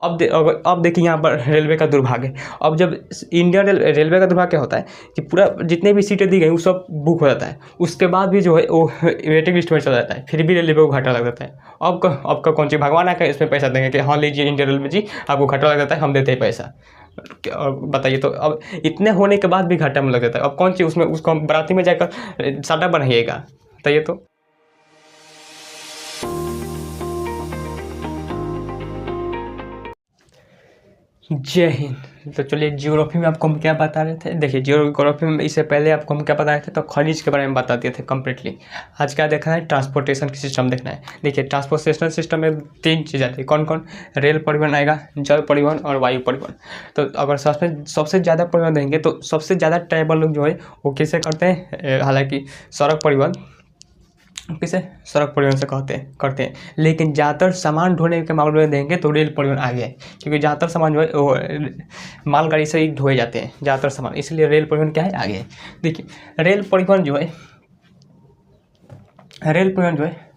अब देखिए यहाँ पर रेलवे का दुर्भाग्य। अब जब इंडियन रेलवे का दुर्भाग्य क्या होता है कि पूरा जितने भी सीटें दी गई वो सब बुक हो जाता है, उसके बाद भी जो है वो वेटिंग लिस्ट में चला जाता है, फिर भी रेलवे को घाटा लग जाता है। अब का कौन सी भगवान आकर इसमें पैसा देंगे कि हाँ लीजिए इंडियन रेलवे जी आपको घाटा लग जाता है, हम देते हैं पैसा। और बताइए, तो अब इतने होने के बाद भी घाटा में लग जाता है, अब कौन सी उसमें उसको हम बराती में जाकर साटा बनाइएगा, बताइए तो। जय हिंद। तो चलिए, ज्योग्राफी में आपको हम क्या बता रहे थे, देखिए ज्योग्राफी में इससे पहले आपको हम क्या बता रहे थे, तो खनिज के बारे में बता दिए थे कम्प्लीटली। आज क्या देखना है, ट्रांसपोर्टेशन की सिस्टम देखना है। देखिए ट्रांसपोर्टेशन सिस्टम में 3 चीज़ आती है, कौन कौन, रेल परिवहन आएगा, जल परिवहन और वायु परिवहन। तो अगर सबसे ज़्यादा परिवहन देंगे तो सबसे ज़्यादा ट्रैवल लोग जो है वो किससे करते हैं, हालांकि सड़क परिवहन, किसे, सड़क परिवहन से करते हैं। लेकिन ज़्यादातर सामान ढोने के मामले में देंगे तो रेल परिवहन आगे है, क्योंकि ज़्यादातर सामान जो है वो मालगाड़ी से ही ढोए जाते हैं ज़्यादातर सामान, इसलिए रेल परिवहन क्या है, आगे है। देखिए रेल परिवहन जो है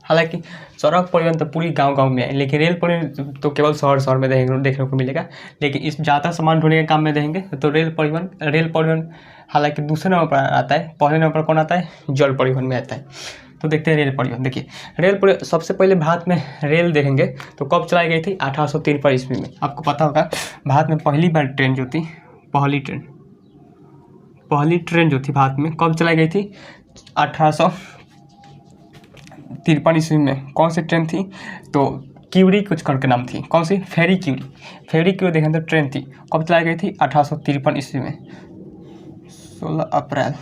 हालांकि सड़क परिवहन तो पूरी गांव में है, लेकिन रेल परिवहन तो केवल शहर में देखने को मिलेगा। लेकिन इस ज़्यादा सामान ढोने के काम में देंगे तो रेल परिवहन हालांकि दूसरे नंबर पर आता है, पहले नंबर पर कौन आता है, जल परिवहन में आता है। तो देखते हैं रेल परिवहन। देखिए रेल परिवहन सबसे पहले भारत में रेल देखेंगे तो कब चलाई गई थी, 1853 ईस्वी में। आपको पता होगा भारत में पहली बार ट्रेन जो थी, पहली ट्रेन जो थी भारत में कब चलाई गई थी, 1853 ईस्वी में। कौन सी ट्रेन थी, तो क्यूरी कुछ करके नाम थी, कौन सी, फेरी क्यूरी देखें तो ट्रेन थी, कब चलाई गई थी, 1853 ईस्वी में, 16 अप्रैल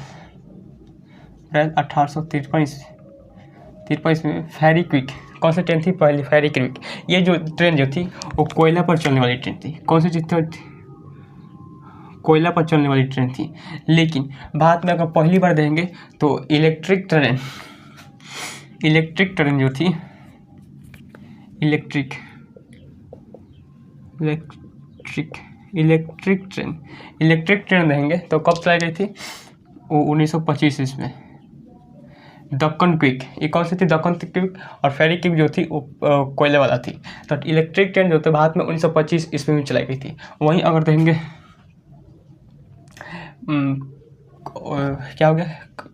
1853 में। फेरी क्विक कौन सी ट्रेन थी, पहली फेरी क्विक। ये जो ट्रेन जो थी वो कोयला पर चलने वाली ट्रेन थी, कौन सी चीज़ थी, कोयला पर चलने वाली ट्रेन थी। लेकिन भारत में अगर पहली बार देखेंगे तो इलेक्ट्रिक ट्रेन जो थी, इलेक्ट्रिक ट्रेन देखेंगे तो कब चलाई गई थी, वो 1925 ईस्वी में। दक्कन क्विक, ये कौन सी थी, दक्कन क्विक, और फेरी क्विक जो थी वो कोयले वाला थी। तो इलेक्ट्रिक ट्रेन जो थी भारत में 1925 ईस्वी में चलाई गई थी। वहीं अगर देखेंगे क्या हो गया,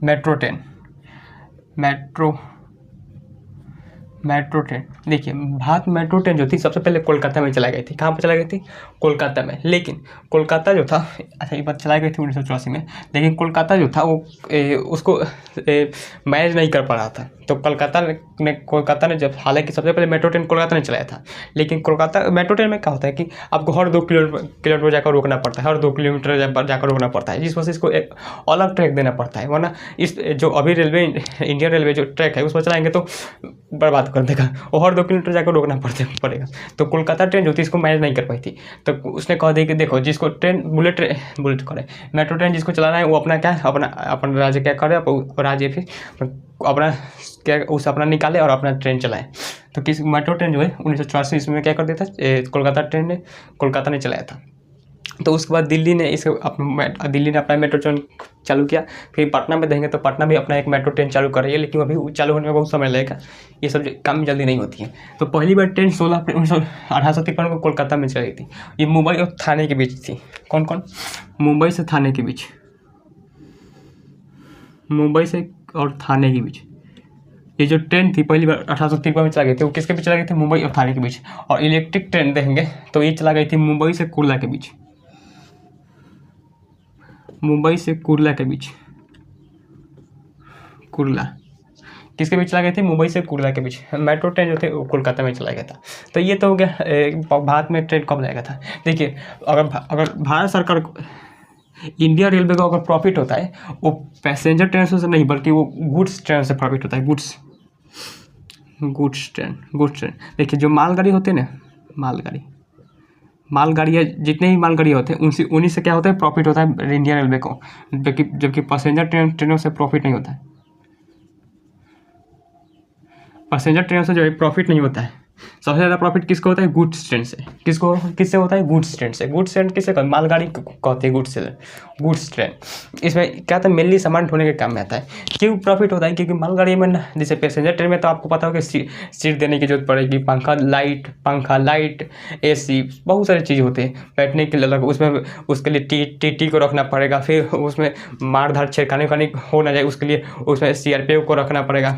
मेट्रो ट्रेन। देखिए भारत मेट्रो ट्रेन जो थी सबसे पहले कोलकाता में चलाई गई थी। कहाँ पर चलाई गई थी, कोलकाता में। लेकिन कोलकाता जो था, अच्छा ये बात चलाई गई थी 1984 में, लेकिन कोलकाता जो था वो उसको मैनेज नहीं कर पा रहा था। तो कोलकाता ने जब, हालांकि सबसे पहले मेट्रो ट्रेन कोलकाता ने चलाया था, लेकिन कोलकाता मेट्रो ट्रेन में क्या होता है कि आपको हर 2 किलोमीटर जाकर रोकना पड़ता है, हर 2 किलोमीटर जाकर रोकना पड़ता है, जिस वजह से इसको एक अलग ट्रैक देना पड़ता है। वरना इस जो अभी इंडियन रेलवे जो ट्रैक है उस पर चलाएंगे तो बर्बाद कर देगा, और हर 2 किलोमीटर जाकर रोकना पड़ेगा। तो कोलकाता ट्रेन जो थी इसको मैनेज नहीं कर पाई थी। तो उसने कह दिया कि देखो जिसको बुलेट करे, मेट्रो ट्रेन जिसको चलाना है वो अपना क्या है, अपना राज्य क्या करे, राज्य फिर अपना क्या उस अपना निकाले और अपना ट्रेन चलाए। तो किस मेट्रो ट्रेन जो है 1984 ईस्वी में क्या कर दिया था, कोलकाता ने चलाया था। तो उसके बाद दिल्ली ने अपना मेट्रो ट्रेन चालू किया। फिर पटना में देंगे तो पटना भी अपना एक मेट्रो ट्रेन चालू कर रही है, लेकिन अभी चालू होने में बहुत समय लगेगा, ये सब काम जल्दी नहीं होती है। तो पहली बार ट्रेन 16 अप्रैल 1853 को कोलकाता में चलाई थी। ये मुंबई और थाने के बीच थी। कौन, मुंबई से थाने के बीच, ये जो ट्रेन थी पहली बार 1853 में चला गई थी, वो किसके बीच चला गई थी, मुंबई और थाने के बीच। और इलेक्ट्रिक ट्रेन देखेंगे तो ये चला गई थी मुंबई से कुर्ला के बीच, कुर्ला किसके बीच चला गया थी, मुंबई से कुर्ला के बीच। मेट्रो ट्रेन जो थे वो कोलकाता में चला गया था। तो ये तो हो गया भारत में ट्रेन कब लगाया था। देखिए अगर भारत सरकार इंडिया रेलवे का अगर प्रॉफिट होता है वो पैसेंजर ट्रेन से नहीं बल्कि वो गुड्स ट्रेन से प्रॉफिट होता है, गुड्स ट्रेन। देखिए जो मालगाड़ी होते हैं ना, मालगाड़ियाँ जितने भी मालगाड़ी होते हैं उन्हीं से क्या होता है, प्रॉफिट होता है इंडियन रेलवे को, जबकि पैसेंजर ट्रेनों से प्रॉफिट नहीं होता है। पैसेंजर ट्रेन से जो है प्रॉफिट नहीं होता है, सबसे ज़्यादा प्रॉफिट किसको होता है? गुड्स ट्रेन से। किससे होता है? गुड्स ट्रेन से। गुड्स ट्रेन किससे कहते हैं? मालगाड़ी को कहते हैं गुड्स ट्रेन। इसमें क्या होता है? मेनली सामान ढोने के काम में आता है। क्यों प्रॉफिट होता है? क्योंकि मालगाड़ी में ना, जैसे पैसेंजर ट्रेन में तो आपको पता होगा सीट देने की जरूरत पड़ेगी, पंखा लाइट AC बहुत सारी चीज़ होते हैं बैठने के लिए अलग, उसमें उसके लिए टी को रखना पड़ेगा, फिर उसमें मार-धाड़ छेड़खानी हो ना जाए उसके लिए उसमें CRPF को रखना पड़ेगा,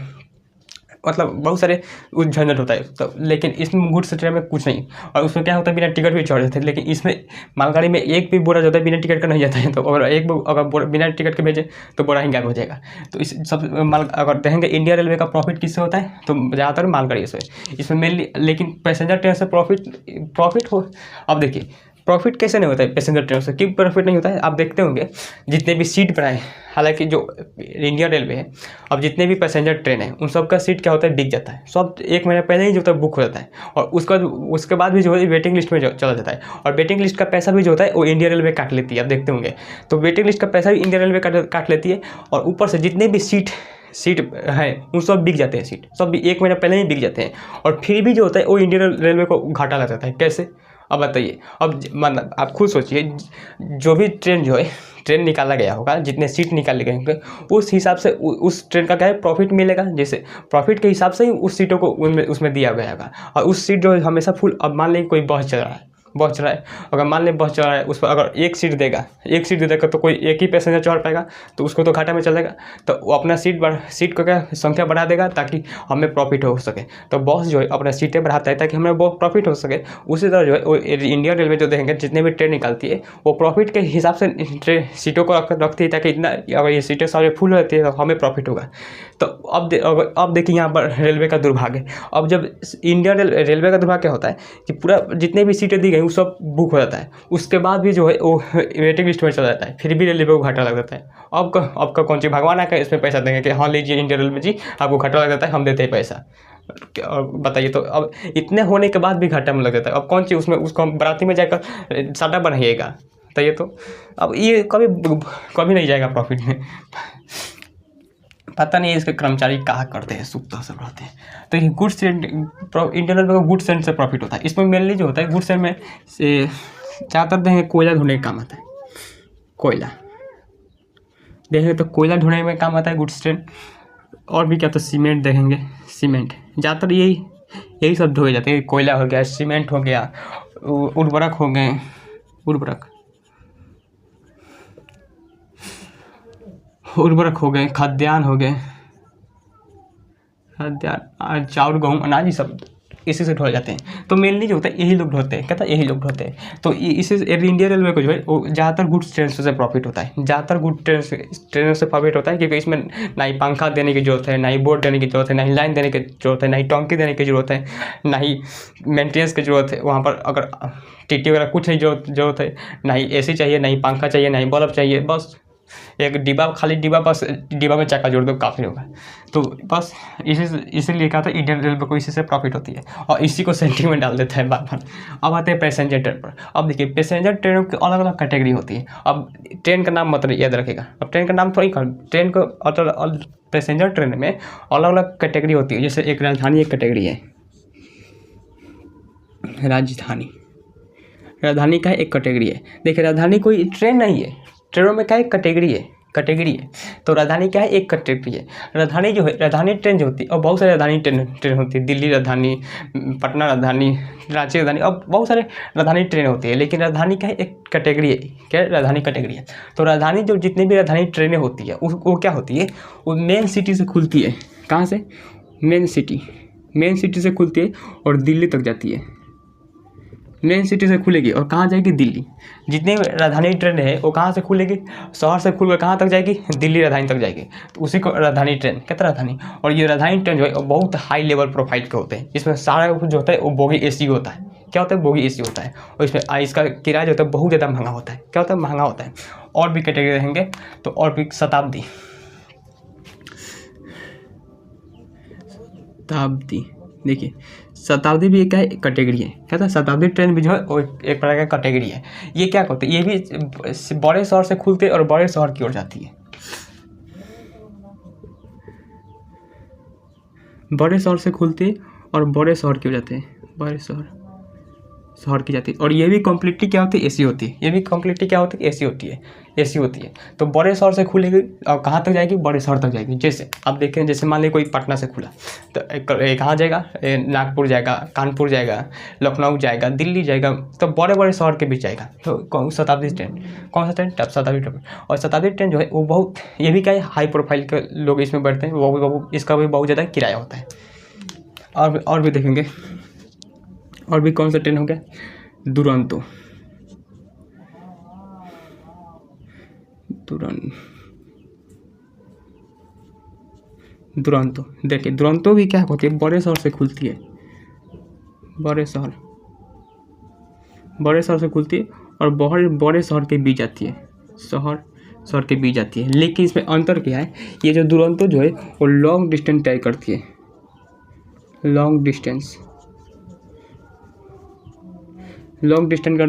मतलब बहुत सारे झंझट होता है। तो लेकिन इसमें गुड्स ट्रेन में कुछ नहीं, और उसमें क्या होता है? बिना टिकट भी चढ़ जाते हैं। लेकिन इसमें मालगाड़ी में एक भी बोरा जो होता है बिना टिकट का नहीं जाता है। तो अगर बिना टिकट के भेजे तो बोरा ही गायब हो जाएगा। तो इस सब अगर देखेंगे इंडिया रेलवे का प्रॉफिट किससे होता है? तो ज़्यादातर मालगाड़ी से। इसमें मेनली, लेकिन पैसेंजर ट्रेन से प्रॉफिट हो। अब देखिए प्रॉफिट कैसे नहीं होता है पैसेंजर ट्रेन से? क्यों प्रॉफिट नहीं होता है? आप देखते होंगे जितने भी सीट बनाए, हालांकि जो इंडियन रेलवे है, अब जितने भी पैसेंजर ट्रेन है उन सब का सीट क्या होता है? बिक जाता है। सब 1 महीने पहले ही जो होता है बुक हो जाता है, और उसके बाद भी जो है वेटिंग लिस्ट में चला जाता है, और वेटिंग लिस्ट का पैसा भी जो होता है वो इंडियन रेलवे काट लेती है। आप देखते होंगे तो वेटिंग लिस्ट का पैसा भी इंडियन रेलवे काट लेती है, और ऊपर से जितने भी सीट है उन सब बिक जाते हैं। सीट सब 1 महीना पहले ही बिक जाते हैं, और फिर भी जो होता है वो इंडियन रेलवे को घाटा लग जाता है। कैसे? अब बताइए। अब मतलब आप खुद सोचिए, जो भी ट्रेन निकाला गया होगा, जितने सीट निकाले गए होंगे, उस हिसाब से उस ट्रेन का क्या है? प्रॉफिट मिलेगा। जैसे प्रॉफिट के हिसाब से ही उस सीटों को उसमें दिया गया होगा, और उस सीट जो है हमेशा फुल। अब मान लीजिए कोई बस चल रहा है, अगर मान लें बस चल रहा है, उस पर अगर एक सीट दे देगा तो कोई एक ही पैसेंजर चढ़ पाएगा, तो उसको तो घाटा में चलेगा। तो वो अपना सीट को क्या संख्या बढ़ा देगा ताकि हमें प्रॉफिट हो सके। तो बॉस जो है अपना सीटें बढ़ाता है ताकि हमें बहुत प्रॉफिट हो सके। उसी तरह जो है वो इंडियन रेलवे जो देखेंगे जितने भी ट्रेन निकालती है वो प्रॉफिट के हिसाब से सीटों को रखती है, ताकि इतना अगर ये सीटें सारे फुल रहती है तो हमें प्रॉफिट होगा। तो अब देखिए यहाँ पर रेलवे का दुर्भाग्य। अब जब इंडियन रेलवे का दुर्भाग्य क्या होता है कि पूरा जितने भी सीटें दी गई वो सब बुक हो जाता है, उसके बाद भी जो है वो वेटिंग लिस्ट में चला जाता है, फिर भी रेलवे को घाटा लग जाता है। अब का कौन सी भगवान आकर इसमें पैसा देंगे कि हाँ लीजिए इंडियन रेलवे जी, आपको घाटा लग जाता है, हम देते हैं पैसा। और बताइए, तो अब इतने होने के बाद भी घाटा में लग जाता है, अब कौन सी उसमें उसको हम बराती में जाकर साटा बनाइएगा? बताइए तो अब ये कभी नहीं जाएगा प्रॉफिट में। पता नहीं इसके कर्मचारी कहाँ करते हैं, सुप्ता सब रहते हैं। तो ये गुड्स ट्रेन, इंडियन रेलवे का गुड्स ट्रेन से प्रॉफिट होता है। इसमें मेनली जो होता है गुड्स ट्रेन में से ज़्यादातर देखेंगे कोयला ढोने का काम आता है। कोयला देखेंगे तो कोयला ढोने में काम आता है गुड्स ट्रेन। और भी क्या, तो सीमेंट देखेंगे, सीमेंट ज़्यादातर यही सब ढोए जाते हैं। कोयला हो गया, सीमेंट हो गया, उर्वरक हो गए, हो गए, खाद्यान्न हो गए, चावल गेहूँ अनाज, ये सब इसी से ढोए जाते हैं। तो मेनली जो होता है यही लोग ढोते हैं, कहता है यही लोग ढोते हैं। तो इसी इंडियन रेलवे को जो है वो ज़्यादातर गुड्स ट्रेन से प्रॉफिट होता है, ज़्यादातर गुड ट्रेन से प्रॉफिट होता है, क्योंकि इसमें ना ही पंखा देने की जरूरत है, ना ही बोर्ड देने की जरूरत है, ना ही लाइन देने की जरूरत है, ना ही टंकी देने की जरूरत है, ना ही मेंटेनेंस की जरूरत है। वहाँ पर अगर TT वगैरह कुछ नहीं जरूरत है, ना ही AC चाहिए, ना ही पंखा चाहिए, ना ही बल्ब चाहिए, बस एक खाली डिब्बा, बस डिब्बा में चक्का जोड़ दो काफ़ी होगा। तो बस इसीलिए कहा था इंडियन रेलवे को इसी से प्रॉफिट होती है, और इसी को सेंटिमेंट डाल देता है बार बार। अब आते हैं पैसेंजर ट्रेन पर। अब देखिए पैसेंजर ट्रेनों की अलग अलग कैटेगरी होती है। अब ट्रेन का नाम मत याद रखेगा, अब ट्रेन का नाम थोड़ी ट्रेन को पैसेंजर ट्रेन में अलग अलग कैटेगरी होती है। जैसे एक राजधानी एक कैटेगरी है, राजधानी का एक कैटेगरी है। देखिए राजधानी कोई ट्रेन नहीं है, ट्रेनों में क्या है? कैटेगरी है। तो राजधानी क्या है? एक कैटेगरी है। राजधानी जो है, राजधानी ट्रेन जो होती है, और बहुत सारी राजधानी ट्रेन होती है, दिल्ली राजधानी, पटना राजधानी, रांची राजधानी, अब बहुत सारे राजधानी ट्रेन होती है। लेकिन राजधानी क्या है? एक कैटेगरी है। क्या? राजधानी कैटेगरी है। तो राजधानी जो जितनी भी राजधानी ट्रेनें होती है वो क्या होती है? वो मेन सिटी से खुलती है। कहाँ से? मेन सिटी से खुलती है और दिल्ली तक जाती है। मेन सिटी से खुलेगी और कहाँ जाएगी? दिल्ली। जितनी राजधानी ट्रेन है वो कहाँ से खुलेगी? शहर से खुलकर कहाँ तक जाएगी? दिल्ली राजधानी तक जाएगी। तो उसी को राजधानी ट्रेन कहते हैं, राजधानी। और ये राजधानी ट्रेन जो है बहुत हाई लेवल प्रोफाइल के होते हैं। इसमें सारा कुछ जो होता है वो बोगी AC होता है। क्या होता है? बोगी AC होता है। और इसमें इसका किराया जो होता है बहुत ज़्यादा महंगा होता है। क्या होता है? महंगा होता है। और भी कैटेगरी रहेंगे तो और भी शताब्दी, देखिए शताब्दी भी एक कैटेगरी है। क्या था? शताब्दी ट्रेन भी जो है वो एक प्रकार का कैटेगरी है। ये क्या करते हैं? ये भी बड़े शहर से खुलते और बड़े शहर की ओर जाती है। बड़े शहर से खुलती और बड़े शहर के हो जाते हैं, बड़े शहर की जाती है। और ये भी कम्प्लीटली क्या होती है, एसी होती है। ये भी कम्प्लीटली क्या होती है, एसी होती है, एसी होती है। तो बड़े शहर से खुलेगी और कहाँ तक जाएगी, बड़े शहर तक जाएगी। जैसे आप देखें, जैसे मान लीजिए कोई पटना से खुला तो कहाँ जाएगा, नागपुर जाएगा, कानपुर जाएगा, लखनऊ जाएगा, दिल्ली जाएगा, तो बड़े बड़े शहर के बीच जाएगा। तो शताब्दी ट्रेन, कौन सा ट्रेन, शताब्दी ट्रेन। और शताब्दी ट्रेन जो है वो बहुत, ये भी क्या है, हाई प्रोफाइल के लोग इसमें बैठते हैं, वो इसका भी बहुत ज़्यादा किराया होता है। और भी देखेंगे, और भी कौन सा ट्रेन हो गया, दुरंतो। दुरंतो देखिए, दुरंतो भी क्या होती है, बड़े शहर से खुलती है, बड़े शहर से खुलती है और बड़े शहर के बीच जाती है, शहर के बीच जाती है। लेकिन इसमें अंतर क्या है, ये जो दुरंतो जो है वो लॉन्ग डिस्टेंस तय करती है, लॉन्ग डिस्टेंस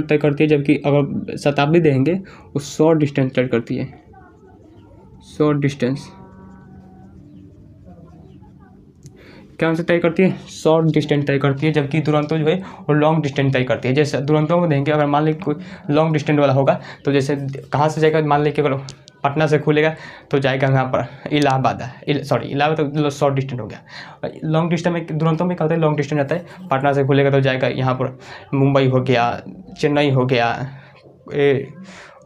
तय करती है। जबकि अगर शताब्दी देंगे वो शॉर्ट डिस्टेंस तय करती है, शॉर्ट डिस्टेंस क्या से तय करती है, शॉर्ट डिस्टेंस तय करती है। जबकि दुरंतो जो है वो लॉन्ग डिस्टेंस तय करती है। जैसे दुरंतो में देंगे, अगर मान लीजिए कोई लॉन्ग डिस्टेंस वाला होगा तो जैसे कहाँ से जाएगा, मान लीजिए अगर पटना से खुलेगा तो जाएगा यहाँ पर इलाहाबाद, इलाहाबाद तो शॉर्ट डिस्टेंस हो गया। लॉन्ग डिस्टेंस में दुरंतो में क्या होता है, लॉन्ग डिस्टेंस जाता है, पटना से खुलेगा तो जाएगा यहाँ पर मुंबई हो गया, चेन्नई हो गया,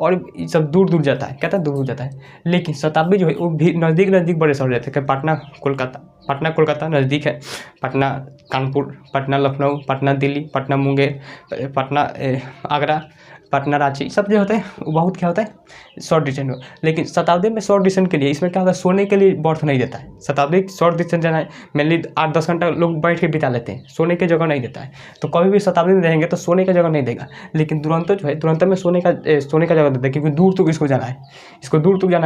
और सब दूर दूर जाता है, कहता है दूर जाता है। लेकिन शताब्दी जो है वो भी नज़दीक बड़े शहर जाते हैं। पटना कोलकाता नज़दीक है, पटना कानपुर, पटना लखनऊ, पटना दिल्ली, पटना मुंगेर, पटना आगरा, पटना रांची, सब जो होता है वो बहुत क्या होता है, शॉर्ट डिस्टेंस हो। लेकिन शताब्दी में शॉर्ट डिस्टेंस के लिए इसमें क्या होता है, सोने के लिए बर्थ नहीं देता है। शताब्दी शॉर्ट डिस्टेंस जाना है, मेनली 8-10 घंटा लोग बैठ के बिता लेते हैं, सोने की जगह नहीं देता है। तो कभी भी शताब्दी में रहेंगे तो सोने का जगह नहीं देगा। लेकिन दुरंतो जो है, दुरंतो में सोने का जगह देता है, क्योंकि दूर तक इसको जाना है,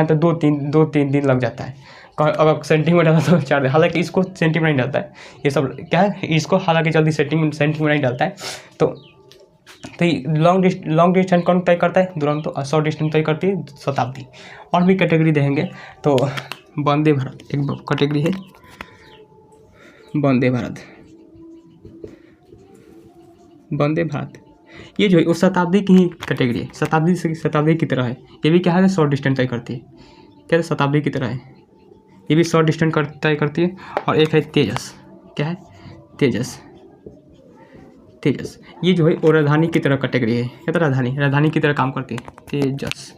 तो 2-3 दिन लग जाता है। अगर सेंटिंग में डालता तो 4 दिन, हालांकि इसको सेंटिंग में नहीं डालता है, ये सब क्या है, इसको हालांकि जल्दी सेंटिंग में नहीं डालता है। तो लॉन्ग डिस्टेंस कौन तय करता है, दुरंतो, और शॉर्ट डिस्टेंस तय करती है शताब्दी। और भी कैटेगरी देंगे तो वंदे भारत एक कैटेगरी है, वंदे भारत ये जो है वो शताब्दी की ही कैटेगरी है, शताब्दी की तरह है। ये भी क्या है, शॉर्ट डिस्टेंस तय करती है, क्या है, शताब्दी की तरह है, ये भी शॉर्ट डिस्टेंस तय करती है। और एक है तेजस, क्या है, तेजस ये जो है वो राजधानी की तरह कैटेगरी है, क्या था, राजधानी की तरह काम करती है। तेजस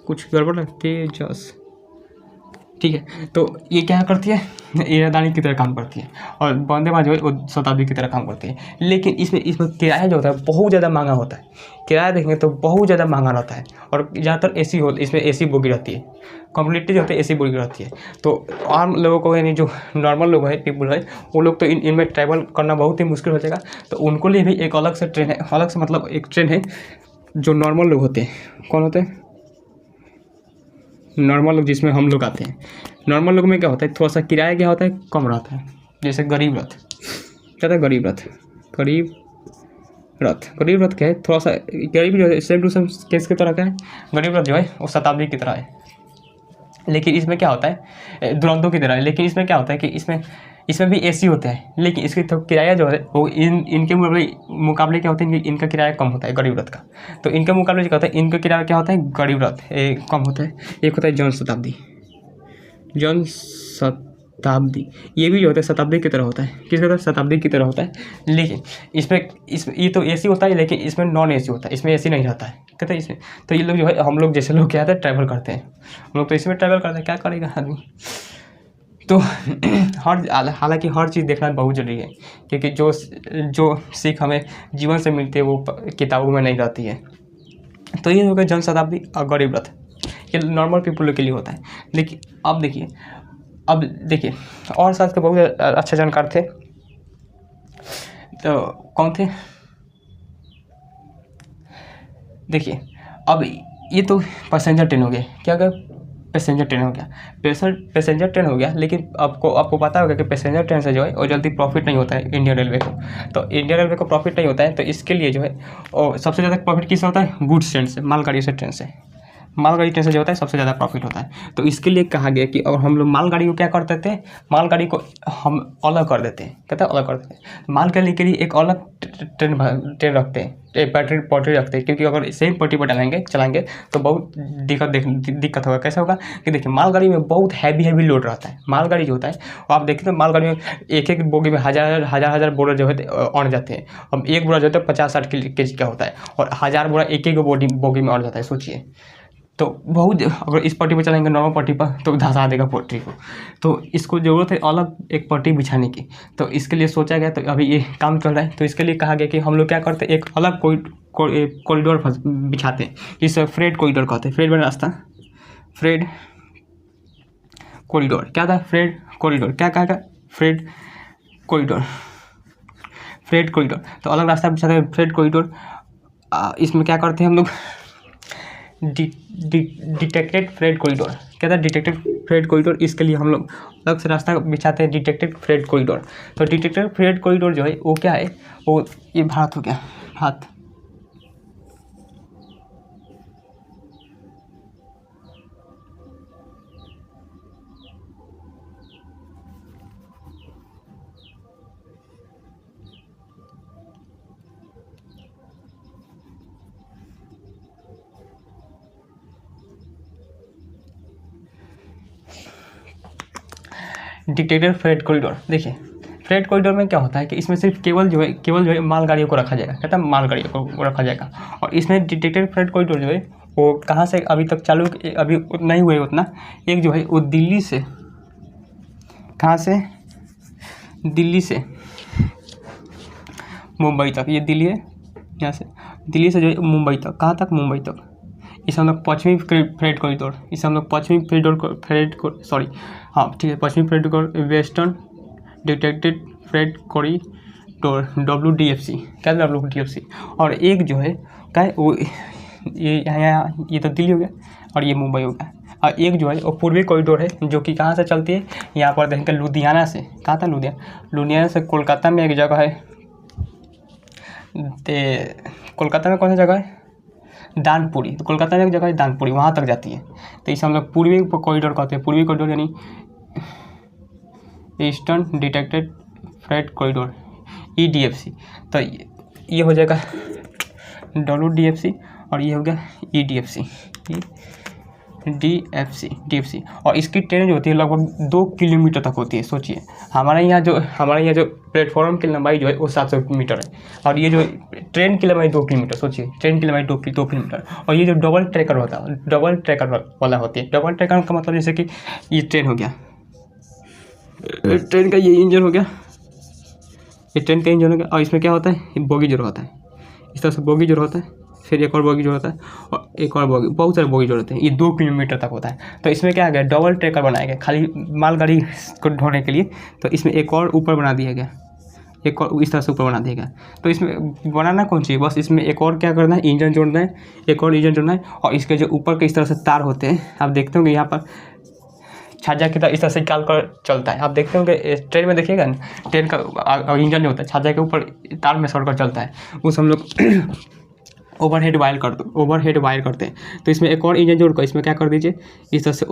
कुछ गड़बड़ है, तेजस, ठीक है। तो ये क्या करती है, ये राजधानी की तरह काम करती है। और वंदे भारत जो है वो शताब्दी की तरह काम करती है। लेकिन इसमें किराया जो होता है बहुत ज़्यादा महंगा होता है, किराया देखेंगे तो बहुत ज़्यादा महंगा रहता है। और ज़्यादातर एसी इसमें एसी बोगी रहती है, कम्प्लीटली जो होती है एसी बोगी रहती है। तो आम लोगों को, यानी जो नॉर्मल लोग है, पीपल है, वो लोग तो इनमें ट्रैवल करना बहुत ही मुश्किल हो जाएगा। तो उनको लिए भी एक अलग से ट्रेन है, अलग से मतलब एक ट्रेन है जो नॉर्मल लोग होते हैं। कौन होते हैं, नॉर्मल लोग, जिसमें हम लोग आते हैं। नॉर्मल लोग में क्या होता है, थोड़ा सा किराया क्या होता है, कम रहता है। जैसे गरीब रथ, क्या था, गरीब रथ क्या है, थोड़ा सा गरीब जो है सेम टू सेम केस की तरह क्या है, गरीब रथ जो है वो शताब्दी की तरह है। लेकिन इसमें क्या होता है, दुरंतो की तरह है। लेकिन इसमें क्या होता है कि इसमें भी एसी होते हैं, लेकिन इसके तो किराया जो है वो इनके मुकाबले क्या होता है, इनका किराया कम होता है गरीब रथ का। तो इनके मुकाबले जो होता है, इनका किराया क्या होता है, गरीब रथ कम होता है। एक होता है जन शताब्दी, ये भी जो होता है शताब्दी की तरह होता है। किसकी तरह, शताब्दी की तरह होता है। लेकिन इसमें ये तो एसी होता है, लेकिन इसमें नॉन एसी होता है, इसमें एसी नहीं रहता है, कहते हैं इसमें। तो ये लोग जो है, हम लोग जैसे लोग क्या है, ट्रैवल करते हैं, हम लोग तो इसमें ट्रैवल करते हैं, क्या करेगा आदमी। तो हालांकि हर चीज़ देखना बहुत ज़रूरी है, क्योंकि जो सीख हमें जीवन से मिलती है वो किताबों में नहीं रहती है। तो ये हो गया जन शताब्दी और गरीब रथ, ये नॉर्मल पीपल के लिए होता है। लेकिन अब देखिए और साथ के बहुत अच्छे जानकार थे, तो कौन थे, देखिए अब ये तो पैसेंजर ट्रेन हो गया, क्या गया, पैसेंजर ट्रेन हो गया, पैसेंजर ट्रेन हो गया। लेकिन आपको पता होगा कि पैसेंजर ट्रेन से जो है वो जल्दी प्रॉफिट नहीं होता है इंडियन रेलवे को। तो इंडियन रेलवे को प्रॉफिट नहीं होता है, तो इसके लिए जो है और सबसे ज़्यादा प्रॉफिट किससे होता है, गुड्स ट्रेन से, मालगाड़ी से ट्रेन से। मालगाड़ी ट्रेन से जो होता है सबसे ज़्यादा प्रॉफिट होता है। तो इसके लिए कहा गया कि और हम लोग मालगाड़ी को क्या करते थे, मालगाड़ी को हम अलग कर देते हैं, कहते हैं अलग कर देते हैं। मालगाड़ी के लिए एक अलग ट्रेन रखते हैं, एक पटरी रखते हैं, क्योंकि अगर सेम पटरी पर डालेंगे चलाएंगे तो बहुत दिक्कत होगा। कैसे होगा कि देखिए मालगाड़ी में बहुत हैवी लोड रहता है। मालगाड़ी जो होता है आप देखिए तो मालगाड़ी में एक बोगी में हज़ार बोरा जो है अड़ जाते हैं। अब एक बोरा जो होता है 50-60 kg का होता है और 1000 बोरा एक बोगी में अड़ जाता है, सोचिए। तो बहुत, अगर इस पट्टी पर चलाएंगे नॉर्मल पट्टी पर तो धंसा देगा पट्टी को। तो इसको ज़रूरत है अलग एक पट्टी बिछाने की। तो इसके लिए सोचा गया, तो अभी ये काम चल रहा है। तो इसके लिए कहा गया कि हम लोग क्या करते हैं, एक अलग कॉरिडोर बिछाते हैं, इसे फ्रेट कॉरिडोर कहते हैं। फ्रेट बना रास्ता, फ्रेट कॉरिडोर क्या था, फ्रेट कॉरिडोर क्या कहा था, फ्रेट कॉरिडोर, फ्रेट कॉरिडोर। तो अलग रास्ता बिछाते हैं, फ्रेट कॉरिडोर। इसमें क्या करते हैं हम लोग, डिटेक्टेड फ्रेट कॉरिडोर, क्या था, डिटेक्टेड फ्रेट कॉरिडोर। इसके लिए हम लोग अलग से रास्ता बिछाते हैं, डिटेक्टेड फ्रेट कॉरिडोर। तो डिटेक्टेड फ्रेट कॉरिडोर जो है वो क्या है, वो ये भारत हो गया, भारत। डिटेक्टेड फ्रेट कॉरिडोर, देखिए फ्रेट कॉरिडोर में क्या होता है कि इसमें सिर्फ केवल जो है मालगाड़ियों को रखा जाएगा, कहता है मालगाड़ियों को रखा जाएगा। और इसमें डिटेक्टेड फ्रेट कॉरिडोर जो है वो कहाँ से अभी तक चालू, अभी नहीं हुए उतना। एक जो है वो दिल्ली से, कहाँ से, दिल्ली से मुंबई तक, ये दिल्ली है, यहाँ से दिल्ली से जो है मुंबई तक, कहाँ तक, मुंबई तक। इसे हम लोग पश्चिमी फ्रेट कॉरिडोर, इसे हम लोग पश्चिमी पश्चिमी freight corridor, western detected freight corridor, WDFC, क्या WDFC। और एक जो है क्या है वो, ये यहाँ ये तो दिल्ली हो गया और ये मुंबई हो गया। और एक जो है वो पूर्वी कॉरिडोर है, जो कि कहाँ से चलती है, यहाँ पर देखेंगे लुधियाना से, कहाँ था, लुधियाना से कोलकाता में एक जगह है, कोलकाता में कौन सी जगह है, दानपुरी। तो कोलकाता में एक जगह है दानपुरी, वहाँ तक जाती है। तो इसे हम लोग पूर्वी कॉरिडोर कहते हैं, पूर्वी कॉरिडोर यानी eastern detected freight corridor, EDFC। तो ये हो जाएगा WDFC और ये हो गया EDFC, DFC। और इसकी ट्रेन जो होती है लगभग 2 किलोमीटर तक होती है। सोचिए हमारे यहाँ जो प्लेटफॉर्म की लंबाई जो है वो 700 मीटर है, और ये जो ट्रेन की लंबाई 2 किलोमीटर। सोचिए ट्रेन की लंबाई 2 किलोमीटर। और ये जो डबल ट्रैकर होता है, डबल ट्रैकर वाला होती है। डबल ट्रैकर का मतलब जैसे कि ये ट्रेन हो गया, ट्रेन का ये इंजन हो गया, ये ट्रेन का इंजन हो गया। और इसमें क्या होता है, बोगी जोड़ होता है, इस तरह से बोगी जोड़ होता है, फिर एक और बोगी जोड़ होता है और एक और बोगी, बहुत सारे बोगी जोड़ होते हैं। ये 2 किलोमीटर तक होता है। तो इसमें क्या आ गया, डबल ट्रैकर बनाया गया खाली मालगाड़ी को ढोने के लिए। तो इसमें एक और ऊपर बना दिया गया, एक और इस तरह से ऊपर बना दिया गया। तो इसमें बनाना कौन चाहिए, बस इसमें एक और क्या करना है, इंजन जोड़ना है, एक और इंजन जोड़ना है। और इसके जो ऊपर के इस तरह से तार होते हैं, आप देखते होंगे यहाँ पर छाजा की तरह इस तरह से निकाल कर चलता है। आप देखते होंगे ट्रेन में, देखिएगा ना ट्रेन का इंजन जो होता है छाजा के ऊपर तार में सड़कर चलता है, उस हम लोग ओवरहेड वायर करते हैं। तो इसमें एक और इंजन जोड़कर इसमें क्या कर दीजिए, इस तरह से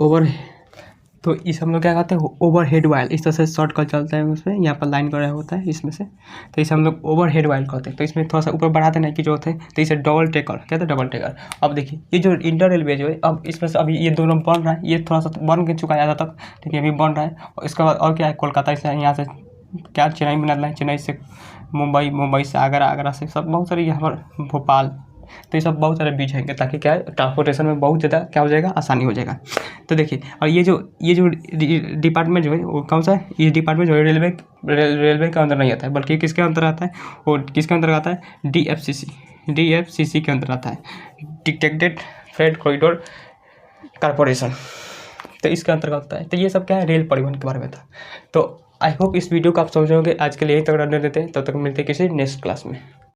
तो इस हम लोग क्या कहते हैं, ओवरहेड वायर इस तरह से शॉर्ट कर चलता है उसमें, यहाँ पर लाइन कर होता है इसमें से। तो इसे हम लोग ओवरहेड वायर कहते हैं। तो इसमें थोड़ा सा ऊपर बढ़ाते नहीं की जरूरत है। तो इसे डबल ट्रैकर कहते हैं, डबल ट्रैकर। अब देखिए ये जो इंटर रेलवे जो है, अब इसमें से अभी ये दोनों बन रहा है, ये थोड़ा सा बन के चुका है ज़्यादा तक, ठीक है, अभी बन रहा है। और इसके बाद और क्या है, कोलकाता से, यहाँ से क्या चेन्नई में है, चेन्नई से मुंबई, मुंबई से आगरा, आगरा से सब बहुत सारे, यहाँ पर भोपाल। तो ये सब बहुत सारे बीच हैं, ताकि क्या है ट्रांसपोर्टेशन में बहुत ज़्यादा क्या हो जाएगा, आसानी हो जाएगा। तो देखिए, और ये जो डिपार्टमेंट जो है वो कौन सा है, ये डिपार्टमेंट जो है रेलवे के अंदर नहीं आता है, बल्कि किसके अंदर आता है, और किसके अंदर आता है, DFCC के अंदर आता है, डिटेक्टेड फ्रेट कॉरिडोर कॉर्पोरेशन। तो इसके अंतर्गत होता है। तो ये सब क्या है, रेल परिवहन के बारे में था। तो आई होप इस वीडियो को आप समझोगे। आज के लिए यहीं तक रहने देते हैं, तब तक मिलते हैं किसी नेक्स्ट क्लास में।